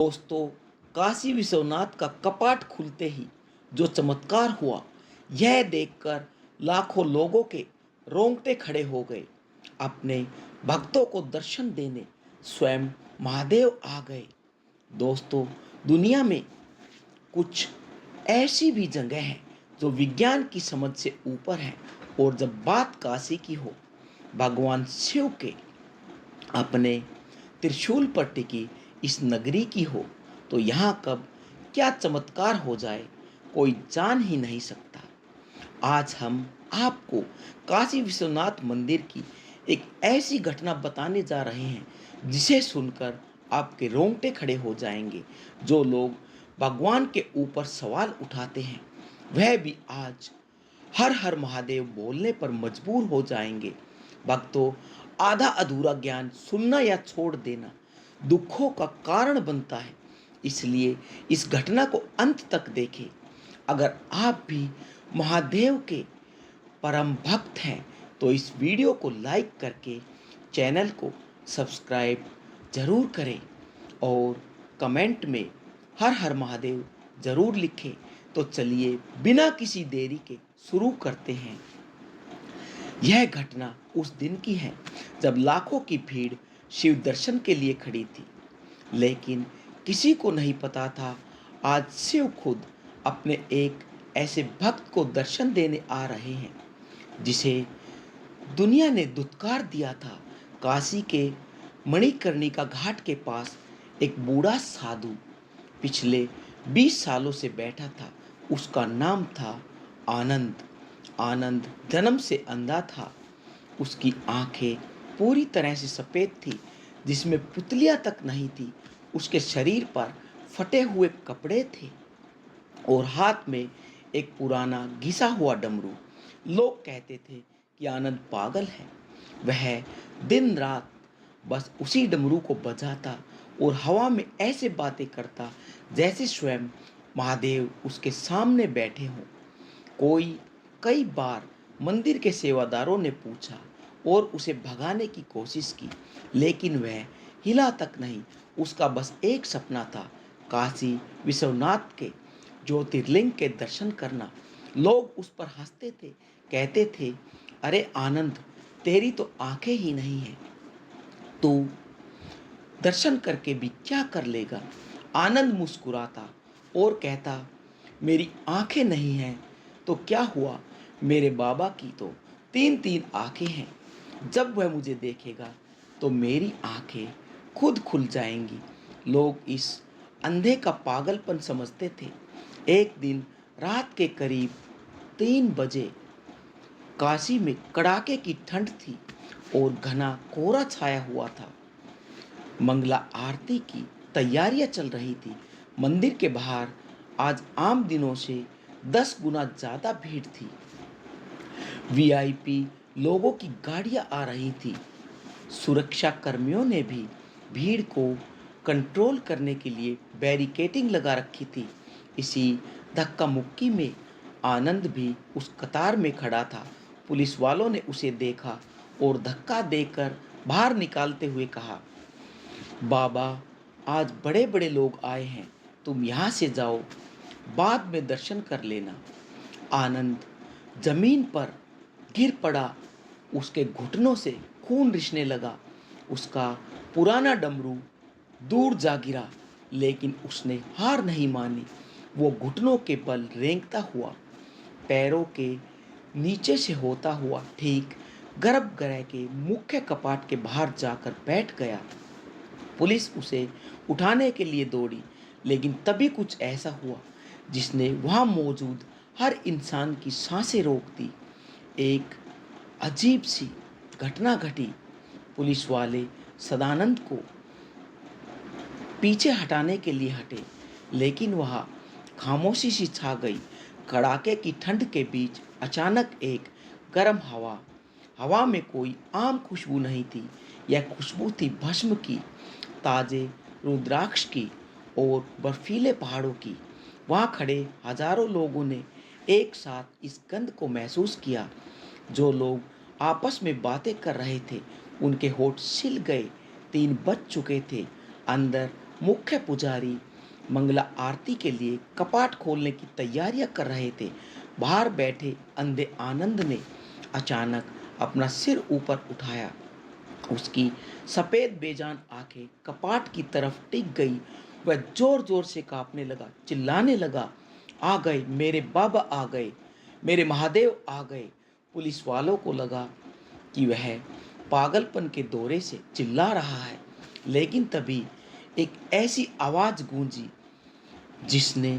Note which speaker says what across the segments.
Speaker 1: दोस्तों, काशी विश्वनाथ का कपाट खुलते ही जो चमत्कार हुआ, यह देखकर लाखों लोगों के रोंगटे खड़े हो गए। अपने भक्तों को दर्शन देने स्वयं महादेव आ गए। दोस्तों, दुनिया में कुछ ऐसी भी जगह है जो विज्ञान की समझ से ऊपर है, और जब बात काशी की हो, भगवान शिव के अपने त्रिशूल पर टिकी इस नगरी की हो, तो यहाँ कब क्या चमत्कार हो जाए, कोई जान ही नहीं सकता। आज हम आपको काशी विश्वनाथ मंदिर की एक ऐसी घटना बताने जा रहे हैं जिसे सुनकर आपके रोंगटे खड़े हो जाएंगे। जो लोग भगवान के ऊपर सवाल उठाते हैं, वह भी आज हर हर महादेव बोलने पर मजबूर हो जाएंगे। भक्तों, आधा अधूरा ज्ञान सुनना या छोड़ देना दुखों का कारण बनता है, इसलिए इस घटना को अंत तक देखें। अगर आप भी महादेव के परम भक्त हैं तो इस वीडियो को लाइक करके चैनल को सब्सक्राइब जरूर करें, और कमेंट में हर हर महादेव जरूर लिखें। तो चलिए बिना किसी देरी के शुरू करते हैं। यह घटना उस दिन की है जब लाखों की भीड़ शिव दर्शन के लिए खड़ी थी, लेकिन किसी को नहीं पता था आज शिव खुद अपने एक ऐसे भक्त को दर्शन देने आ रहे हैं जिसे दुनिया ने दुत्कार दिया था। काशी के मणिकर्णिका घाट के पास एक बूढ़ा साधु पिछले 20 सालों से बैठा था। उसका नाम था आनंद। आनंद जन्म से अंधा था। उसकी आंखें पूरी तरह से सफ़ेद थी, जिसमें पुतलियां तक नहीं थी। उसके शरीर पर फटे हुए कपड़े थे और हाथ में एक पुराना घिसा हुआ डमरू। लोग कहते थे कि आनंद पागल है। वह दिन रात बस उसी डमरू को बजाता और हवा में ऐसे बातें करता जैसे स्वयं महादेव उसके सामने बैठे हों। कई बार मंदिर के सेवादारों ने पूछा और उसे भगाने की कोशिश की, लेकिन वह हिला तक नहीं। उसका बस एक सपना था, काशी विश्वनाथ के ज्योतिर्लिंग के दर्शन करना। लोग उस पर हंसते थे, कहते थे, अरे आनंद, तेरी तो आंखें ही नहीं है, तू दर्शन करके भी क्या कर लेगा। आनंद मुस्कुराता और कहता, मेरी आंखें नहीं हैं तो क्या हुआ, मेरे बाबा की तो 3-3 आंखें हैं। जब वह मुझे देखेगा तो मेरी आंखें खुद खुल जाएंगी। लोग इस अंधे का पागलपन समझते थे। एक दिन रात के करीब 3 बजे काशी में कड़ाके की ठंड थी और घना कोहरा छाया हुआ था। मंगला आरती की तैयारियां चल रही थी। मंदिर के बाहर आज आम दिनों से 10 गुना ज़्यादा भीड़ थी। वीआईपी लोगों की गाड़ियां आ रही थी। सुरक्षा कर्मियों ने भी भीड़ को कंट्रोल करने के लिए बैरिकेडिंग लगा रखी थी। इसी धक्का मुक्की में आनंद भी उस कतार में खड़ा था। पुलिस वालों ने उसे देखा और धक्का देकर बाहर निकालते हुए कहा, बाबा, आज बड़े बड़े लोग आए हैं, तुम यहाँ से जाओ, बाद में दर्शन कर लेना। आनंद जमीन पर गिर पड़ा। उसके घुटनों से खून रिसने लगा। उसका पुराना डमरू दूर जा गिरा, लेकिन उसने हार नहीं मानी। वो घुटनों के बल रेंगता हुआ पैरों के नीचे से होता हुआ ठीक गर्भगृह के मुख्य कपाट के बाहर जाकर बैठ गया। पुलिस उसे उठाने के लिए दौड़ी, लेकिन तभी कुछ ऐसा हुआ जिसने वहाँ मौजूद हर इंसान की सांसें रोक दी। एक अजीब सी घटना घटी। पुलिस वाले सदानंद को पीछे हटाने के लिए हटे, लेकिन वहाँ खामोशी सी छा गई। कड़ाके की ठंड के बीच अचानक एक गर्म हवा में कोई आम खुशबू नहीं थी। यह खुशबू थी भस्म की, ताजे रुद्राक्ष की और बर्फीले पहाड़ों की। वहाँ खड़े हजारों लोगों ने एक साथ इस गंध को महसूस किया। जो लोग आपस में बातें कर रहे थे, उनके होठ सिल गए। 3 बज चुके थे। अंदर मुख्य पुजारी मंगला आरती के लिए कपाट खोलने की तैयारियां कर रहे थे। बाहर बैठे अंधे आनंद ने अचानक अपना सिर ऊपर उठाया। उसकी सफेद बेजान आंखें कपाट की तरफ टिक गई। वह जोर जोर से कांपने लगा, चिल्लाने लगा, आ गए, मेरे बाबा आ गए, मेरे महादेव आ गए। पुलिस वालों को लगा कि वह पागलपन के दौरे से चिल्ला रहा है, लेकिन तभी एक ऐसी आवाज गूंजी जिसने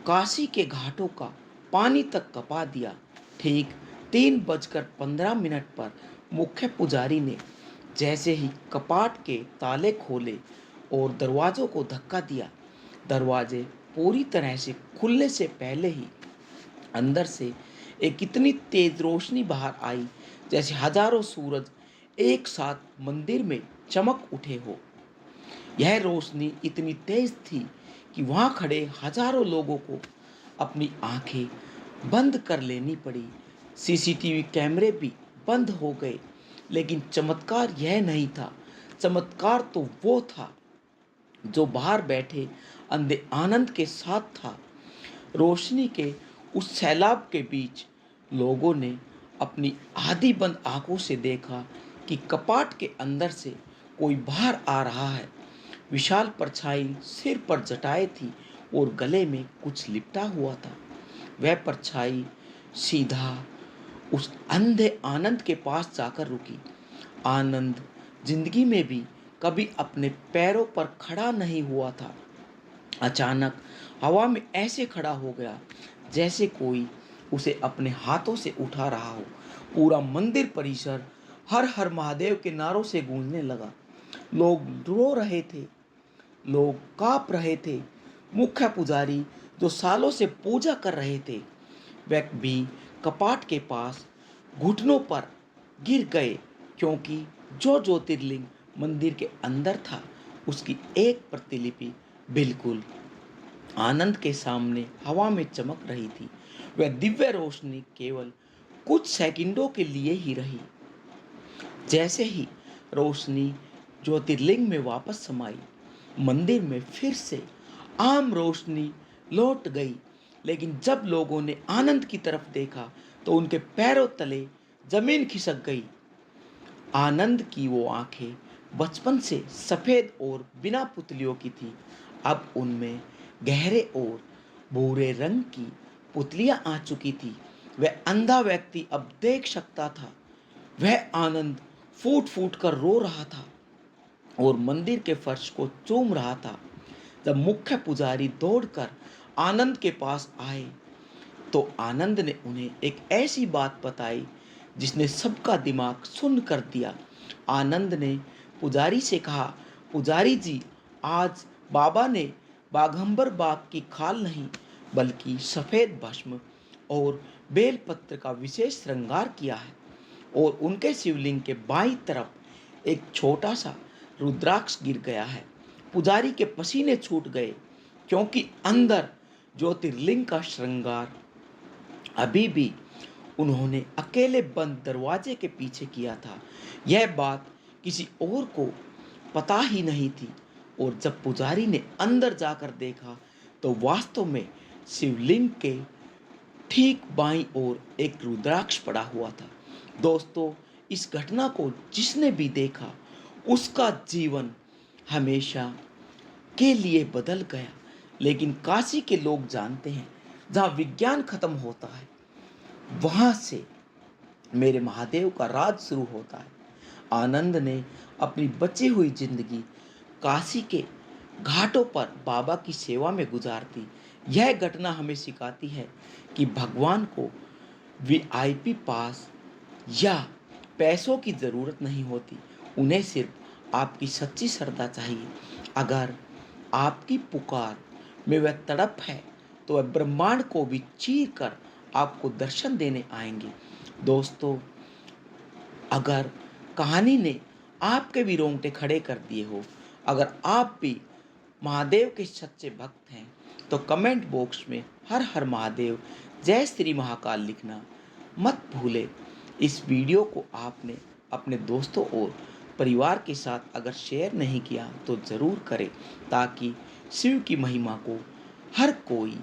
Speaker 1: काशी के घाटों का पानी तक कपा दिया। ठीक 3:15 पर मुख्य पुजारी ने जैसे ही कपाट के ताले खोले और दरवाजों को धक्का दिया, दरवाजे पूरी तरह से खुलने से पहले ही अंदर से एक इतनी तेज रोशनी बाहर आई जैसे हजारों सूरज एक साथ मंदिर में चमक उठे हो। यह रोशनी इतनी तेज थी कि वहां खड़े हजारों लोगों को अपनी आंखें बंद कर लेनी पड़ी। सीसीटीवी कैमरे भी बंद हो गए। लेकिन चमत्कार यह नहीं था। चमत्कार तो वो था जो बाहर बैठे अंधे आनंद के साथ था। रोशनी के उस सैलाब के बीच लोगों ने अपनी आधी बंद आंखों से देखा कि कपाट के अंदर से कोई बाहर आ रहा है। विशाल परछाई सिर पर जटाए थी और गले में कुछ लिपटा हुआ था। वह परछाई सीधा उस अंधे आनंद के पास जाकर रुकी। आनंद जिंदगी में भी कभी अपने पैरों पर खड़ा नहीं हुआ था। अचानक हवा में ऐसे खड़ा हो गया जैसे कोई उसे अपने हाथों से उठा रहा हो। पूरा मंदिर परिसर हर हर महादेव के नारों से गूंजने लगा। लोग रो रहे थे, लोग कांप रहे थे। मुख्य पुजारी जो सालों से पूजा कर रहे थे, वह भी कपाट के पास घुटनों पर गिर गए, क्योंकि जो ज्योतिर्लिंग मंदिर के अंदर था उसकी एक प्रतिलिपि बिल्कुल आनंद के सामने हवा में चमक रही थी। वह दिव्य रोशनी केवल कुछ सेकंडों के लिए ही रही। जैसे ही रोशनी ज्योतिर्लिंग में वापस समाई, मंदिर में फिर से आम रोशनी लौट गई। लेकिन जब लोगों ने आनंद की तरफ देखा तो उनके पैरों तले जमीन खिसक गई। आनंद की वो आंखें बचपन से सफेद और बिना पुतलियों की थी। अब उनमें गहरे और भूरे रंग की पुतलियां आ चुकी थी। वह अंधा व्यक्ति अब देख सकता था। वह आनंद फूट फूट कर रो रहा था और मंदिर के फर्श को चूम रहा था। जब मुख्य पुजारी दौड़कर आनंद के पास आए तो आनंद ने उन्हें एक ऐसी बात बताई जिसने सबका दिमाग सुन्न कर दिया। आनंद ने पुजारी से कहा, पुजारी जी, आज बाबा ने बाघंबर बाघ की खाल नहीं बल्कि सफेद भस्म और बेलपत्र का विशेष श्रृंगार किया है और उनके शिवलिंग के बाईं तरफ एक छोटा सा रुद्राक्ष गिर गया है। पुजारी के पसीने छूट गए, क्योंकि अंदर ज्योतिर्लिंग का श्रृंगार अभी भी उन्होंने अकेले बंद दरवाजे के पीछे किया था। यह बात किसी और को पता ही नहीं थी। और जब पुजारी ने अंदर जाकर देखा तो वास्तव में शिवलिंग के ठीक बाईं ओर एक रुद्राक्ष पड़ा हुआ था। दोस्तों, इस घटना को जिसने भी देखा उसका जीवन हमेशा के लिए बदल गया। लेकिन काशी के लोग जानते हैं, जहाँ विज्ञान खत्म होता है वहाँ से मेरे महादेव का राज शुरू होता है। आनंद ने अपनी बची हुई जिंदगी काशी के घाटों पर बाबा की सेवा में गुजार दी। यह घटना हमें सिखाती है कि भगवान को वीआईपी पास या पैसों की ज़रूरत नहीं होती, उन्हें सिर्फ आपकी सच्ची श्रद्धा चाहिए। अगर आपकी पुकार में वह तड़प है तो वह ब्रह्मांड को भी चीर कर आपको दर्शन देने आएंगे। दोस्तों, अगर कहानी ने आपके भी रोंगटे खड़े कर दिए हो, अगर आप भी महादेव के सच्चे भक्त हैं, तो कमेंट बॉक्स में हर हर महादेव, जय श्री महाकाल लिखना मत भूले। इस वीडियो को आपने अपने दोस्तों और परिवार के साथ अगर शेयर नहीं किया तो ज़रूर करें, ताकि शिव की महिमा को हर कोई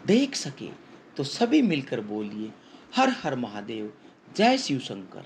Speaker 1: देख सके। तो सभी मिलकर बोलिए, हर हर महादेव, जय शिव शंकर।